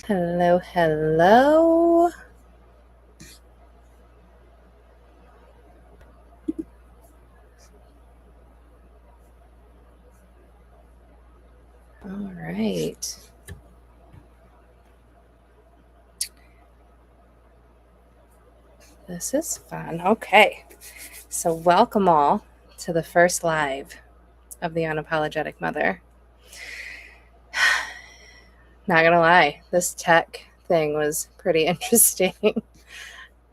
Hello, hello. All right. This is fun. Okay. So, welcome all to the first live of the Unapologetic Mother. Not gonna lie, this tech thing was pretty interesting.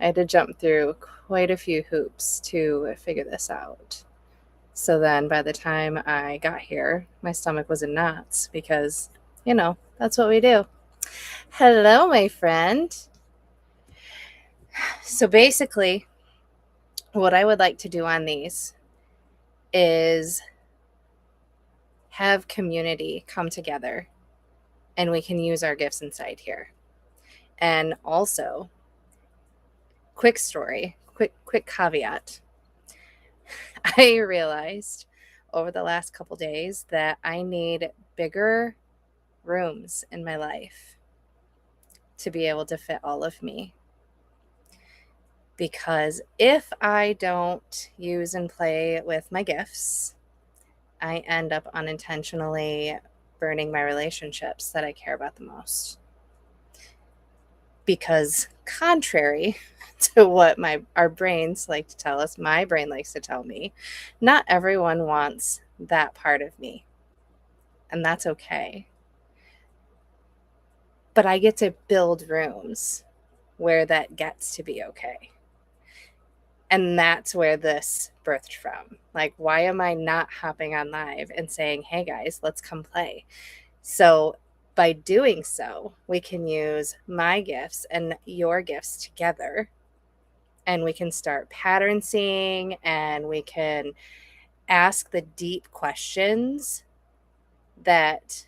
I had to jump through quite a few hoops to figure this out. So then by the time I got here, my stomach was in knots because, that's what we do. Hello, my friend. So basically, what I would like to do on these is have community come together and we can use our gifts inside here. And also, quick story, quick caveat. I realized over the last couple days that I need bigger rooms in my life to be able to fit all of me. Because if I don't use and play with my gifts, I end up unintentionally burning my relationships that I care about the most. Because contrary to what our brains like to tell us, my brain likes to tell me, not everyone wants that part of me. And that's okay. But I get to build rooms where that gets to be okay. And that's where this birthed from. Like, why am I not hopping on live and saying, hey guys, let's come play? So by doing so, we can use my gifts and your gifts together, and we can start pattern seeing, and we can ask the deep questions that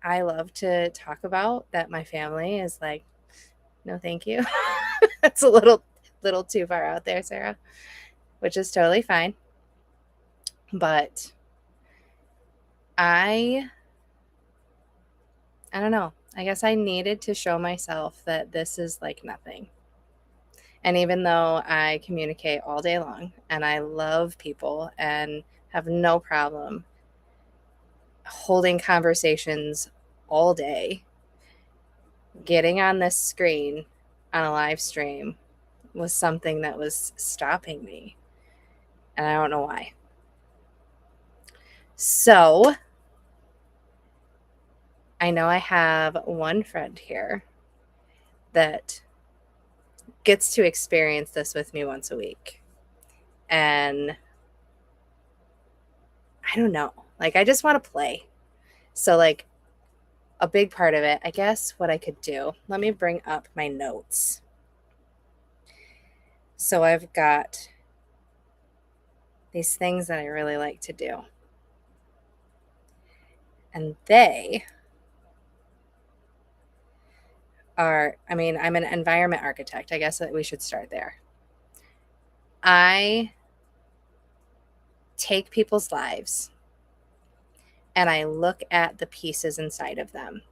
I love to talk about, that my family is like, no, thank you. It's a little too far out there, Sarah, which is totally fine. But I don't know. I guess I needed to show myself that this is like nothing. And even though I communicate all day long and I love people and have no problem holding conversations all day, getting on this screen on a live stream was something that was stopping me. And I don't know why. So I know I have one friend here that gets to experience this with me once a week. And I don't know, like, I just want to play. So, like, a big part of it, I guess what I could do, let me bring up my notes. So I've got these things that I really like to do. And they are, I'm an environment architect. I guess that we should start there. I take people's lives and I look at the pieces inside of them.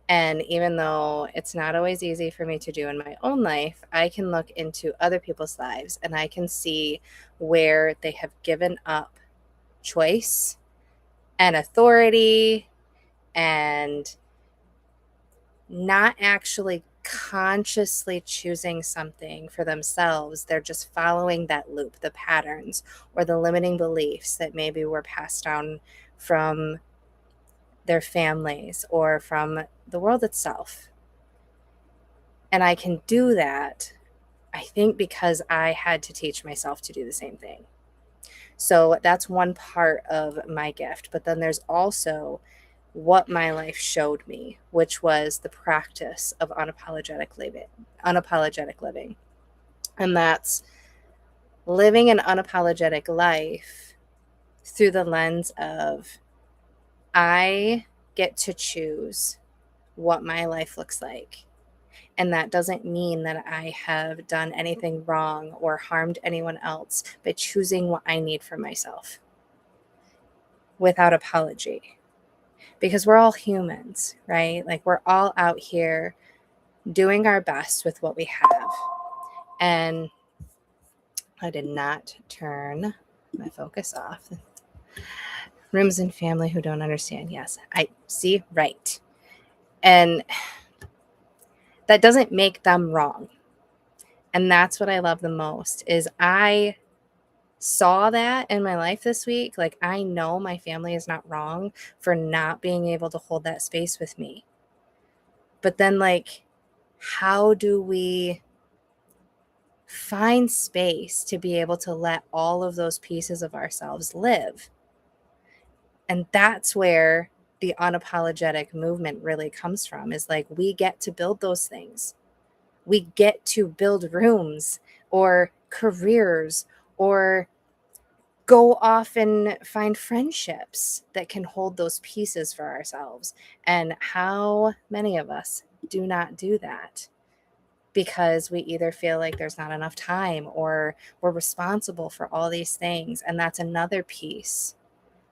And even though it's not always easy for me to do in my own life, I can look into other people's lives and I can see where they have given up choice and authority and not actually consciously choosing something for themselves. They're just following that loop, the patterns or the limiting beliefs that maybe were passed down from their families or from the world itself. And I can do that, I think, because I had to teach myself to do the same thing. So that's one part of my gift. But then there's also what my life showed me, which was the practice of unapologetic living. And that's living an unapologetic life through the lens of I get to choose what my life looks like. And that doesn't mean that I have done anything wrong or harmed anyone else by choosing what I need for myself without apology. because we're all humans, right? Like we're all out here doing our best with what we have. And I did not turn my focus off. Rooms and family who don't understand. Yes, I see, right. And that doesn't make them wrong. And that's what I love the most is I saw that in my life this week. Like I know my family is not wrong for not being able to hold that space with me. But then like, how do we find space to be able to let all of those pieces of ourselves live? And that's where the unapologetic movement really comes from, is like we get to build those things. We get to build rooms or careers or go off and find friendships that can hold those pieces for ourselves. And how many of us do not do that? Because we either feel like there's not enough time or we're responsible for all these things. And that's another piece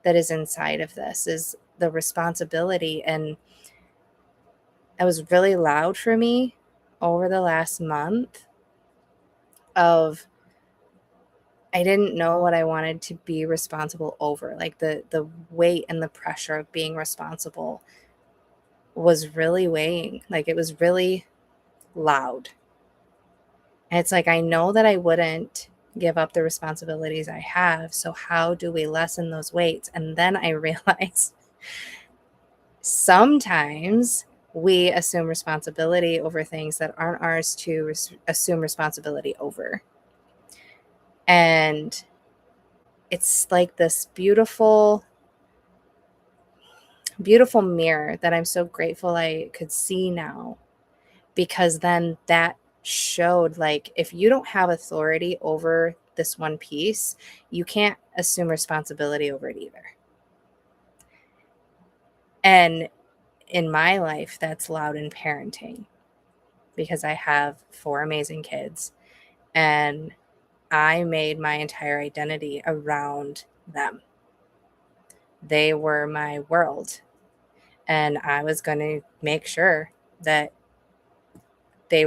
that is inside of this, is the responsibility. And it was really loud for me over the last month of I didn't know what I wanted to be responsible over. Like the weight and the pressure of being responsible was really weighing. Like it was really loud. And it's like I know that I wouldn't give up the responsibilities I have. So how do we lessen those weights? And then I realized sometimes we assume responsibility over things that aren't ours to assume responsibility over. And it's like this beautiful, beautiful mirror that I'm so grateful I could see now, because then that showed like if you don't have authority over this one piece, you can't assume responsibility over it either. And in my life, that's loud in parenting, because I have 4 amazing kids and I made my entire identity around them. They were my world, and I was going to make sure that they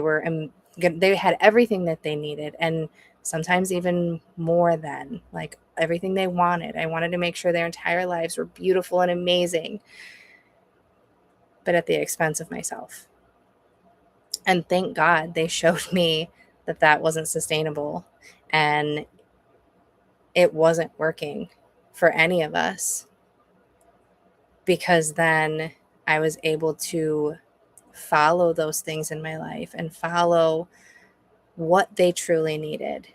had everything that they needed, and sometimes even more than like everything they wanted. I wanted to make sure their entire lives were beautiful and amazing, but at the expense of myself. And thank God they showed me that that wasn't sustainable and it wasn't working for any of us, because then I was able to follow those things in my life and follow what they truly needed,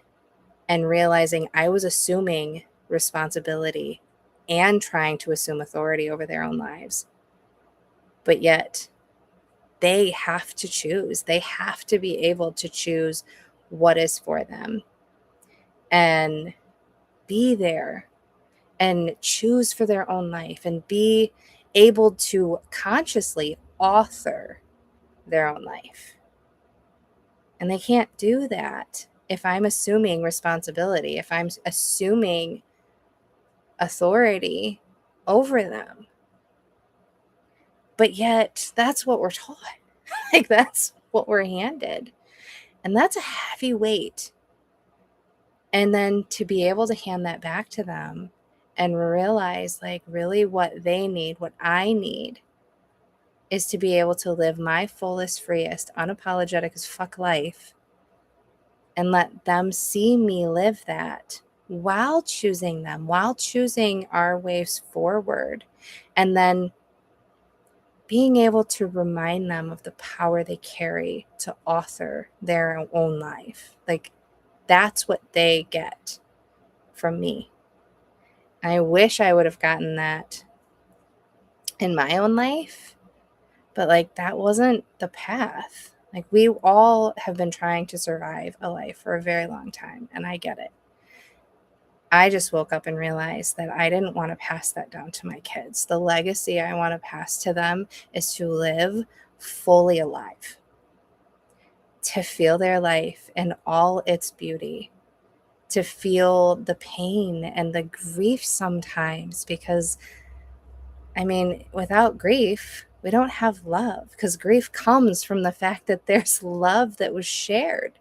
and realizing I was assuming responsibility and trying to assume authority over their own lives. But yet they have to choose. They have to be able to choose what is for them and be there and choose for their own life and be able to consciously author their own life. And they can't do that if I'm assuming responsibility, if I'm assuming authority over them. But yet that's what we're taught. Like that's what we're handed. And that's a heavy weight. And then to be able to hand that back to them and realize like really what they need, what I need, is to be able to live my fullest, freest, unapologetic as fuck life and let them see me live that while choosing them, while choosing our ways forward. And then being able to remind them of the power they carry to author their own life. Like that's what they get from me. I wish I would have gotten that in my own life, but like that wasn't the path. Like we all have been trying to survive a life for a very long time, and I get it. I just woke up and realized that I didn't want to pass that down to my kids. The legacy I want to pass to them is to live fully alive, to feel their life in all its beauty, to feel the pain and the grief sometimes, because I mean, without grief, we don't have love, because grief comes from the fact that there's love that was shared.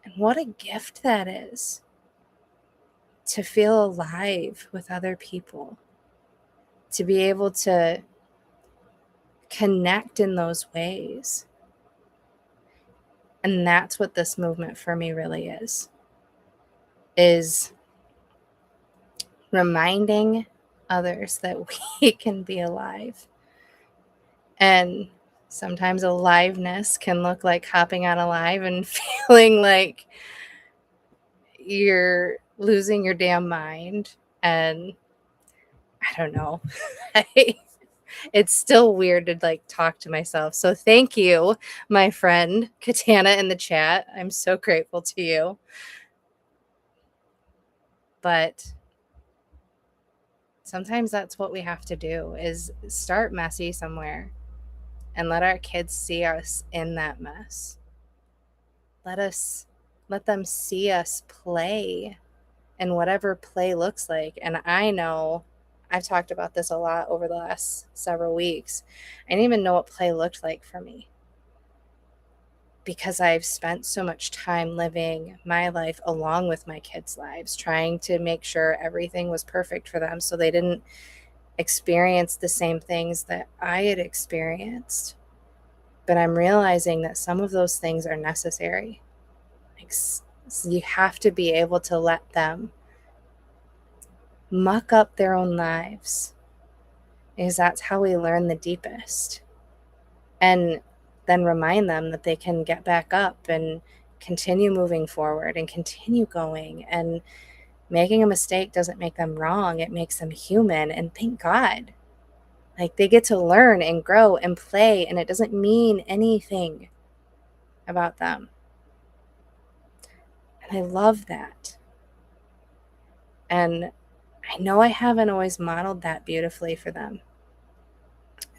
And what a gift that is, to feel alive with other people, to be able to connect in those ways. And that's what this movement for me really is reminding others that we can be alive. And sometimes aliveness can look like hopping on Alive and feeling like you're losing your damn mind. And I don't know. It's still weird to like talk to myself. So thank you, my friend Katana in the chat. I'm so grateful to you. But sometimes that's what we have to do, is start messy somewhere and let our kids see us in that mess. Let them see us play, and whatever play looks like. And I know I've talked about this a lot over the last several weeks. I didn't even know what play looked like for me, because I've spent so much time living my life along with my kids' lives, trying to make sure everything was perfect for them so they didn't experience the same things that I had experienced. But I'm realizing that some of those things are necessary. Like, you have to be able to let them muck up their own lives, because that's how we learn the deepest. And then remind them that they can get back up and continue moving forward and continue going. And making a mistake doesn't make them wrong. It makes them human. And thank God, like, they get to learn and grow and play, and it doesn't mean anything about them. And I love that. And I know I haven't always modeled that beautifully for them.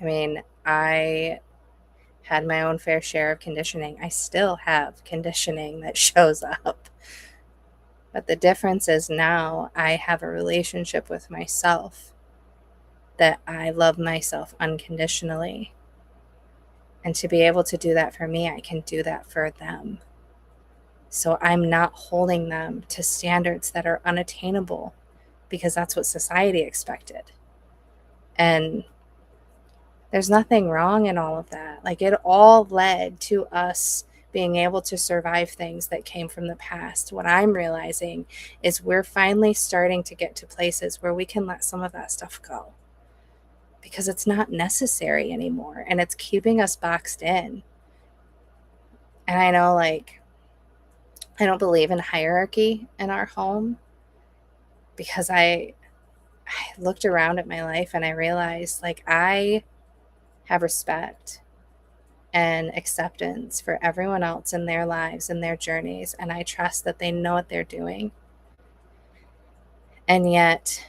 I mean, I had my own fair share of conditioning. I still have conditioning that shows up. But the difference is now I have a relationship with myself, that I love myself unconditionally. And to be able to do that for me, I can do that for them. So I'm not holding them to standards that are unattainable, because that's what society expected. And there's nothing wrong in all of that. Like, it all led to us being able to survive things that came from the past. What I'm realizing is we're finally starting to get to places where we can let some of that stuff go, because it's not necessary anymore, and it's keeping us boxed in. And I know, like, I don't believe in hierarchy in our home, because I looked around at my life and I realized, like, I have respect and acceptance for everyone else in their lives and their journeys, and I trust that they know what they're doing. And yet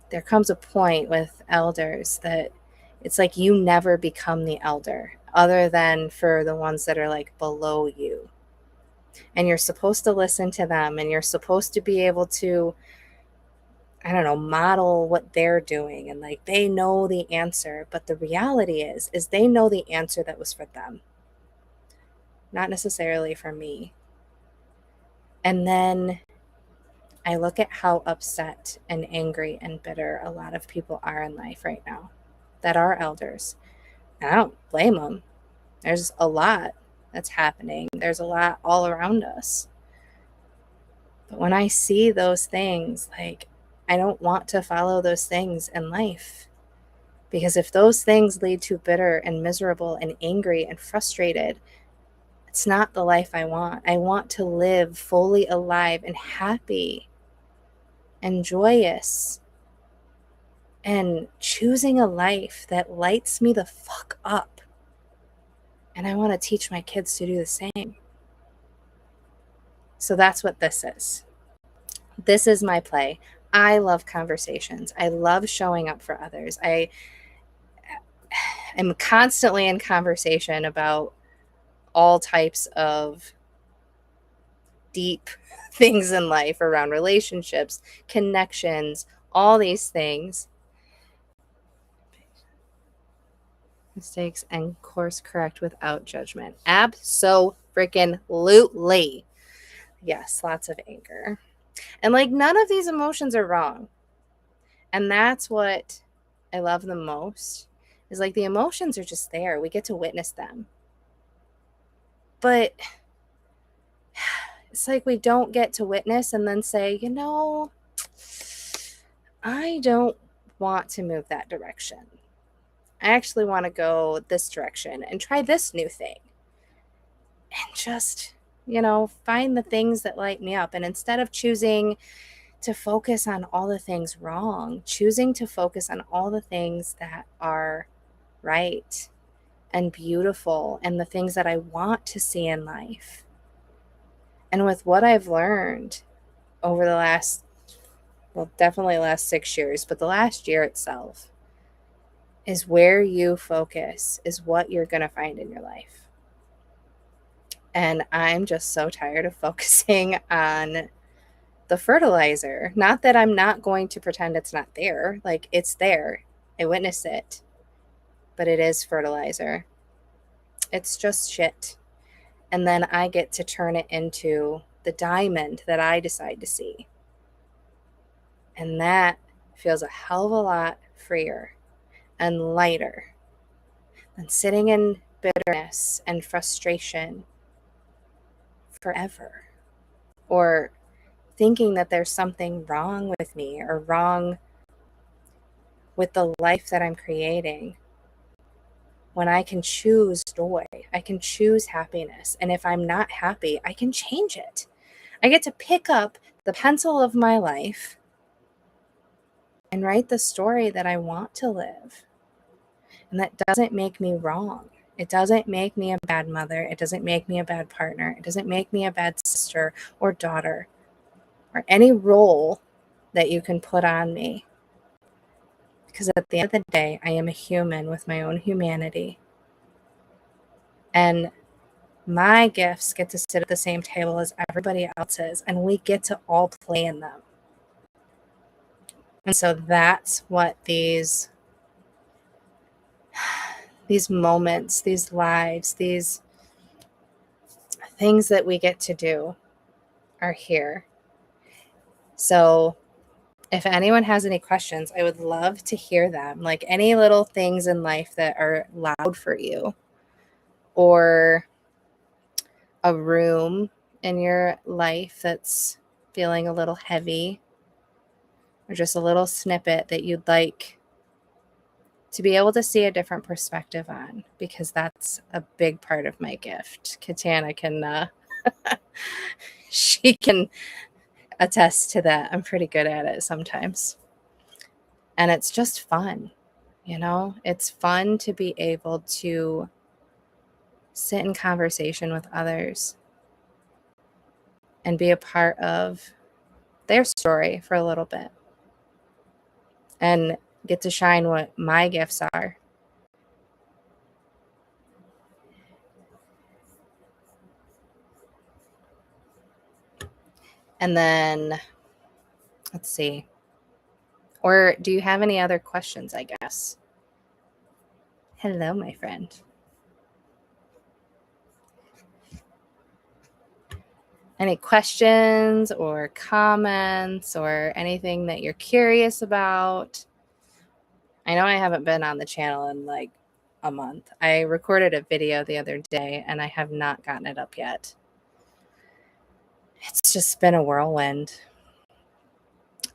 there comes a point with elders that it's like you never become the elder, other than for the ones that are like below you. And you're supposed to listen to them, and you're supposed to be able to, I don't know, model what they're doing, and like they know the answer. But the reality is they know the answer that was for them, not necessarily for me. And then I look at how upset and angry and bitter a lot of people are in life right now that are elders. And I don't blame them. There's a lot that's happening. There's a lot all around us. But when I see those things, like, I don't want to follow those things in life. Because if those things lead to bitter and miserable and angry and frustrated, it's not the life I want. I want to live fully alive and happy and joyous, and choosing a life that lights me the fuck up. And I want to teach my kids to do the same. So that's what this is. This is my play. I love conversations. I love showing up for others. I am constantly in conversation about all types of deep things in life, around relationships, connections, all these things. mistakes and course correct without judgment. Abso-freaking-lutely. Yes, lots of anger. And like none of these emotions are wrong. And that's what I love the most is like the emotions are just there. We get to witness them. But it's like we don't get to witness and then say, you know, I don't want to move that direction. I actually want to go this direction and try this new thing. And just, you know, find the things that light me up. And instead of choosing to focus on all the things wrong, choosing to focus on all the things that are right and beautiful and the things that I want to see in life. And with what I've learned over the last, well, definitely last 6 years, but the last year itself, is where you focus is what you're going to find in your life. And I'm just so tired of focusing on the fertilizer. Not that I'm not going to pretend it's not there. Like, it's there. I witness it. But it is fertilizer. It's just shit. And then I get to turn it into the diamond that I decide to see. And that feels a hell of a lot freer and lighter than sitting in bitterness and frustration forever, or thinking that there's something wrong with me or wrong with the life that I'm creating, when I can choose joy, I can choose happiness. And if I'm not happy, I can change it. I get to pick up the pencil of my life and write the story that I want to live. And that doesn't make me wrong. It doesn't make me a bad mother. It doesn't make me a bad partner. It doesn't make me a bad sister or daughter or any role that you can put on me. Because at the end of the day, I am a human with my own humanity. And my gifts get to sit at the same table as everybody else's, and we get to all play in them. And so that's what these moments, these lives, these things that we get to do are here. So if anyone has any questions, I would love to hear them. Like any little things in life that are loud for you, or a room in your life that's feeling a little heavy, or just a little snippet that you'd like to be able to see a different perspective on, because that's a big part of my gift. Katana can, she can attest to that. I'm pretty good at it sometimes. And it's just fun, you know? It's fun to be able to sit in conversation with others and be a part of their story for a little bit and get to shine what my gifts are. And then, let's see. Or do you have any other questions, I guess? Hello, my friend. Any questions or comments or anything that you're curious about? I know I haven't been on the channel in like a month. I recorded a video the other day and I have not gotten it up yet. It's just been a whirlwind.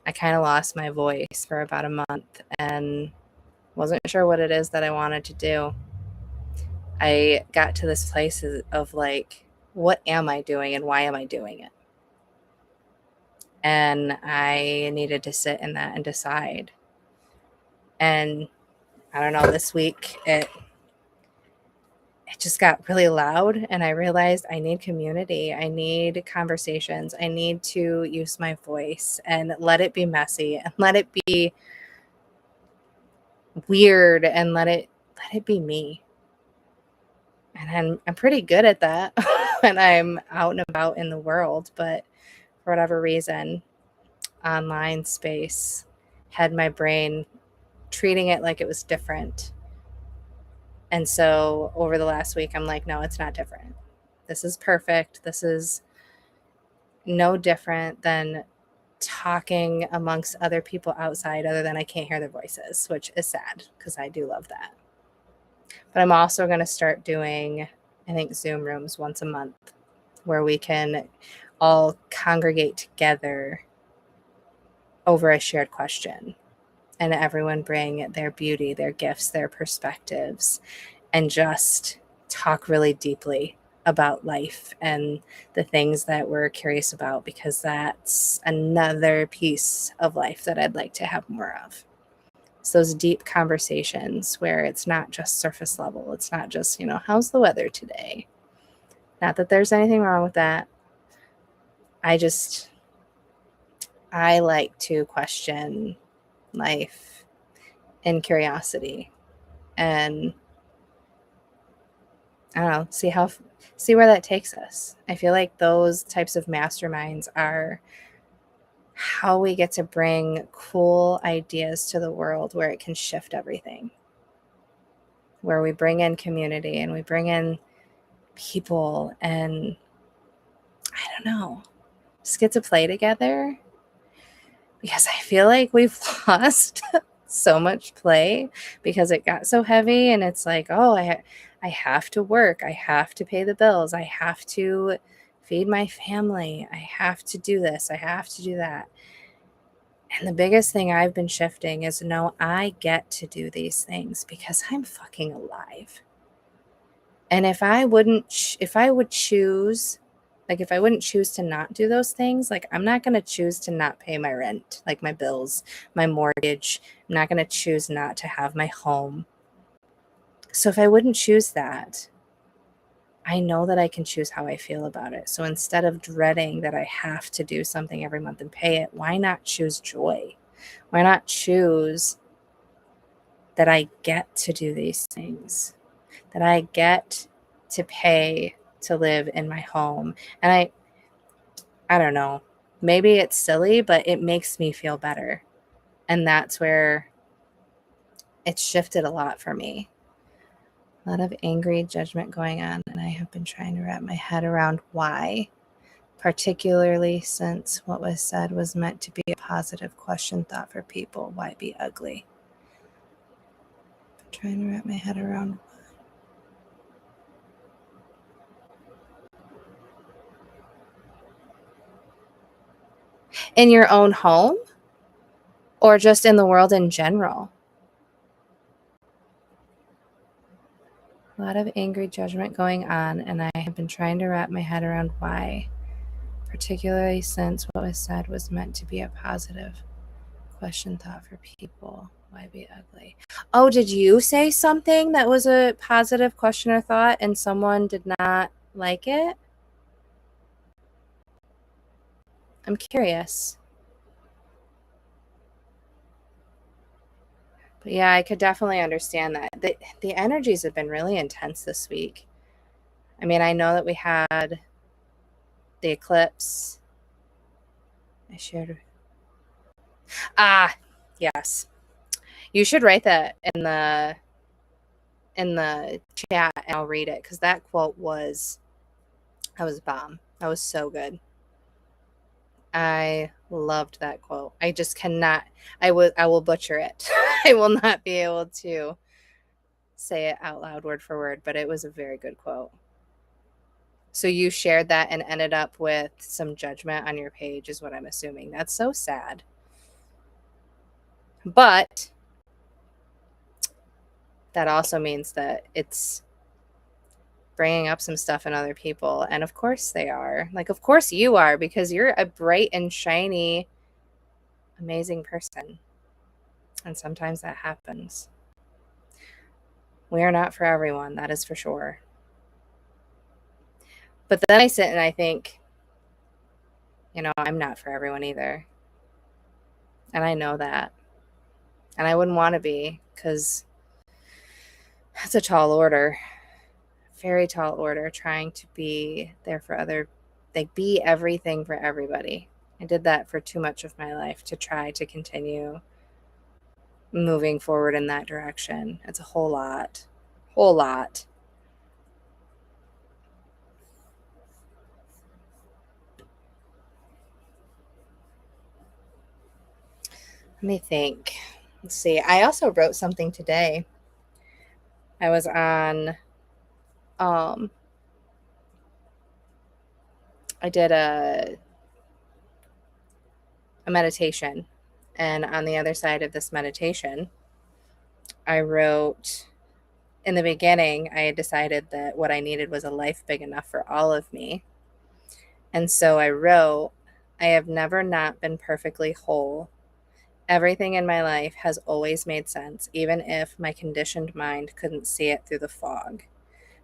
I kind of lost my voice for about a month and wasn't sure what it is that I wanted to do. I got to this place of like, what am I doing and why am I doing it? And I needed to sit in that and decide. And I don't know, this week it just got really loud and I realized I need community. I need conversations. I need to use my voice and let it be messy and let it be weird and let it be me. And I'm pretty good at that when I'm out and about in the world, but for whatever reason, online space had my brain treating it like it was different. And so over the last week, I'm like, no, it's not different. This is perfect. This is no different than talking amongst other people outside, other than I can't hear their voices, which is sad because I do love that. But I'm also going to start doing, I think, Zoom rooms once a month where we can all congregate together over a shared question, and everyone bring their beauty, their gifts, their perspectives, and just talk really deeply about life and the things that we're curious about, because that's another piece of life that I'd like to have more of. It's those deep conversations where it's not just surface level. It's not just, how's the weather today? Not that there's anything wrong with that. I like to question life and curiosity, and I don't know, see where that takes us. I feel like those types of masterminds are how we get to bring cool ideas to the world where it can shift everything. Where we bring in community and we bring in people, and I don't know, just get to play together, because I feel like we've lost so much play because it got so heavy, and it's like, oh, I have to work, I have to pay the bills, I have to feed my family, I have to do this, I have to do that. And the biggest thing I've been shifting is, no, I get to do these things because I'm fucking alive. And if I wouldn't choose to not do those things, like, I'm not going to choose to not pay my rent, like my bills, my mortgage. I'm not going to choose not to have my home. So if I wouldn't choose that, I know that I can choose how I feel about it. So instead of dreading that I have to do something every month and pay it, why not choose joy? Why not choose that I get to do these things, that I get to pay to live in my home? And I don't know, maybe it's silly, but it makes me feel better. And that's where it's shifted a lot for me. A lot of angry judgment going on, and I have been trying to wrap my head around why, particularly since what was said was meant to be a positive question thought for people. Why be ugly? I'm trying to wrap my head around why. In your own home, or just in the world in general? A lot of angry judgment going on, and I have been trying to wrap my head around why, particularly since what was said was meant to be a positive question thought for people. Why be ugly? Oh, did you say something that was a positive question or thought and someone did not like it? I'm curious. But yeah, I could definitely understand that. The energies have been really intense this week. I mean, I know that we had the eclipse. I shared. Ah, yes. You should write that in the chat, and I'll read it, because that quote was bomb. That was so good. I loved that quote. I just cannot. I will butcher it. I will not be able to say it out loud word for word, but it was a very good quote. So you shared that and ended up with some judgment on your page, is what I'm assuming. That's so sad. But that also means that it's bringing up some stuff in other people. And of course they are. Like, of course you are, because you're a bright and shiny, amazing person. And sometimes that happens. We are not for everyone, that is for sure. But then I sit and I think, I'm not for everyone either. And I know that. And I wouldn't want to be, because that's a tall order. Very tall order, trying to be there for be everything for everybody. I did that for too much of my life to try to continue moving forward in that direction. It's a whole lot. whole lot. Let me think. Let's see. I also wrote something today. I was on, I did a meditation. And on the other side of this meditation, I wrote, in the beginning, I had decided that what I needed was a life big enough for all of me. And so I wrote, I have never not been perfectly whole. Everything in my life has always made sense, even if my conditioned mind couldn't see it through the fog.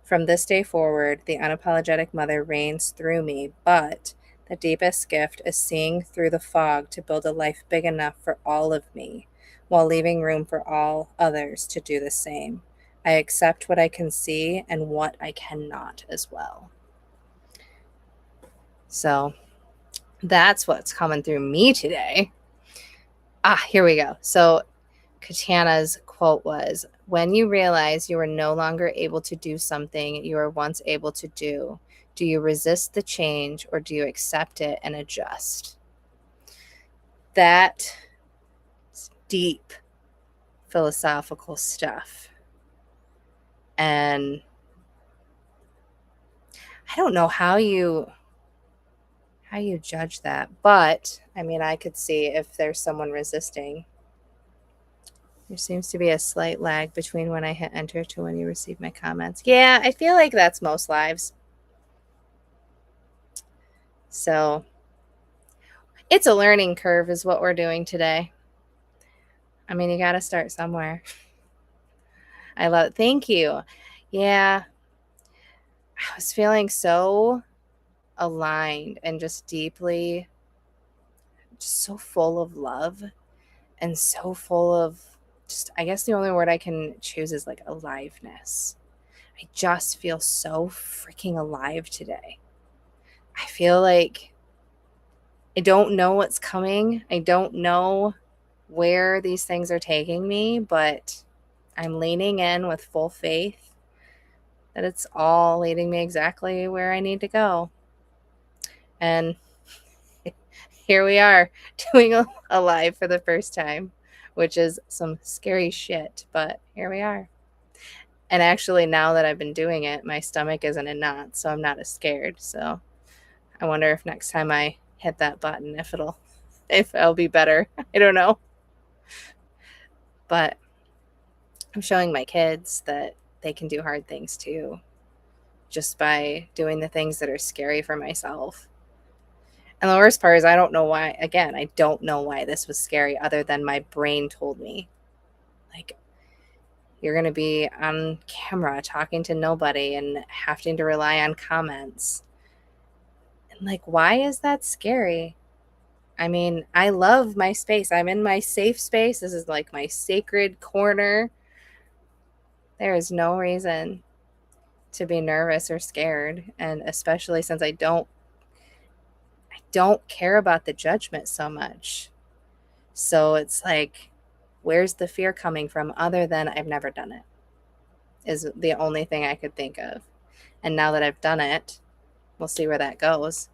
From this day forward, the unapologetic mother reigns through me, but the deepest gift is seeing through the fog to build a life big enough for all of me, while leaving room for all others to do the same. I accept what I can see and what I cannot as well. So that's what's coming through me today. Here we go. So Katana's quote was, when you realize you are no longer able to do something you were once able to do you resist the change or do you accept it and adjust? That's deep philosophical stuff. And I don't know how you judge that, but I mean, I could see if there's someone resisting. There seems to be a slight lag between when I hit enter to when you receive my comments. Yeah, I feel like that's most lives. So it's a learning curve is what we're doing today. I mean, you got to start somewhere. I love it. Thank you. Yeah. I was feeling so aligned and just deeply, just so full of love and so full of just, I guess the only word I can choose is like aliveness. I just feel so freaking alive today. I feel like I don't know what's coming. I don't know where these things are taking me, but I'm leaning in with full faith that it's all leading me exactly where I need to go. And here we are doing a live for the first time, which is some scary shit, but here we are. And actually, now that I've been doing it, my stomach isn't in knots, so I'm not as scared. So I wonder if next time I hit that button, if I'll be better. I don't know. But I'm showing my kids that they can do hard things too, just by doing the things that are scary for myself. And the worst part is I don't know why, again, I don't know why this was scary other than my brain told me. Like, you're going to be on camera talking to nobody and having to rely on comments. And like, why is that scary? I mean, I love my space. I'm in my safe space. This is like my sacred corner. There is no reason to be nervous or scared. And especially since I don't care about the judgment so much. So it's like, where's the fear coming from other than I've never done it is the only thing I could think of. And now that I've done it, we'll see where that goes.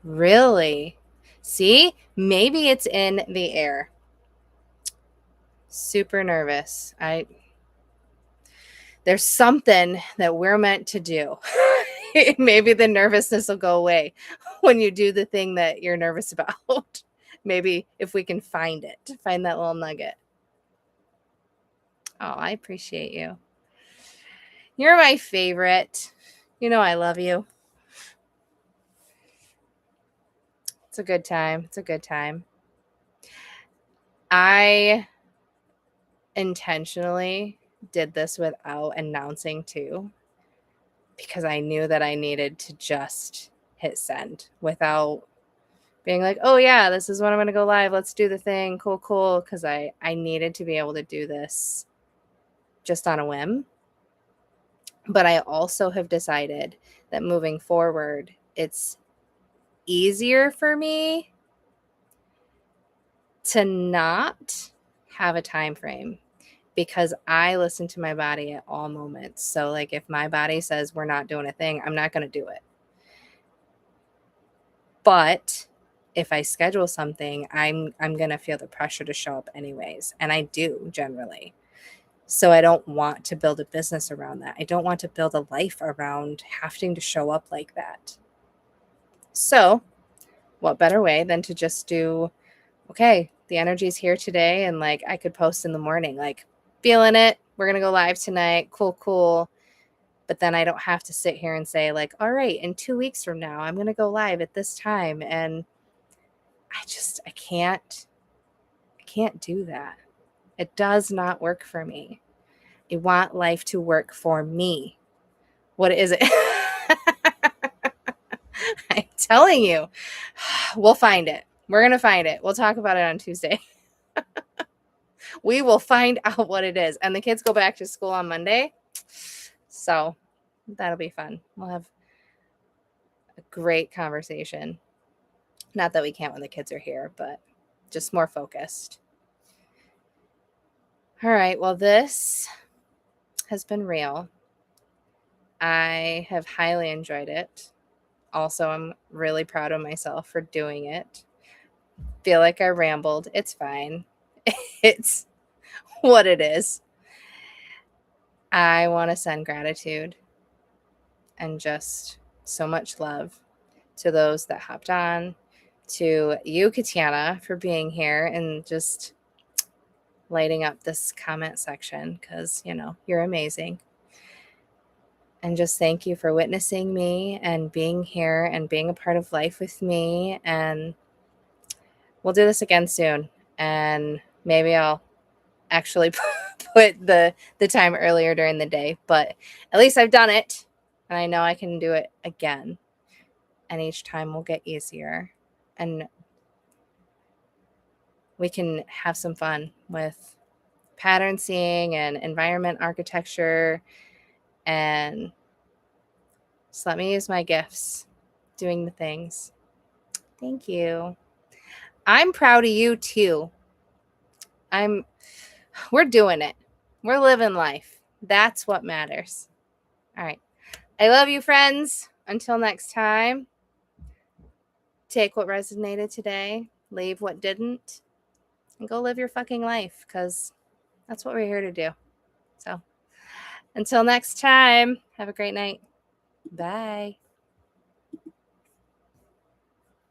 Really? See, maybe it's in the air. Super nervous. There's something that we're meant to do. Maybe the nervousness will go away when you do the thing that you're nervous about. Maybe if we can find that little nugget. Oh, I appreciate you. You're my favorite. You know I love you. It's a good time. It's a good time. I intentionally did this without announcing too, because I knew that I needed to just hit send without being like, oh yeah, this is when I'm going to go live. Let's do the thing. Cool. Because I needed to be able to do this just on a whim. But I also have decided that moving forward, it's easier for me to not have a time frame, because I listen to my body at all moments. So like if my body says we're not doing a thing, I'm not going to do it. But if I schedule something, I'm going to feel the pressure to show up anyways, and I do generally. So I don't want to build a business around that. I don't want to build a life around having to show up like that. So what better way than to just do, okay, the energy's here today, and like I could post in the morning, like feeling it, we're going to go live tonight. Cool. But then I don't have to sit here and say like, all right, in 2 weeks from now, I'm going to go live at this time. And I can't do that. It does not work for me. I want life to work for me. What is it? I'm telling you, we'll find it. We're going to find it. We'll talk about it on Tuesday. We will find out what it is. And the kids go back to school on Monday. So that'll be fun. We'll have a great conversation. Not that we can't when the kids are here, but just more focused. All right. Well, this has been real. I have highly enjoyed it. Also, I'm really proud of myself for doing it. Feel like I rambled. It's fine. It's what it is. I want to send gratitude and just so much love to those that hopped on, to you, Katiana, for being here and just lighting up this comment section because, you're amazing. And just thank you for witnessing me and being here and being a part of life with me. And we'll do this again soon. And maybe I'll actually put the time earlier during the day. But at least I've done it. And I know I can do it again. And each time will get easier. And we can have some fun with pattern seeing and environment architecture, and just let me use my gifts doing the things. Thank you. I'm proud of you too. We're doing it. We're living life. That's what matters. All right. I love you, friends. Until next time, take what resonated today, leave what didn't, and go live your fucking life, because that's what we're here to do. So until next time, have a great night. Bye.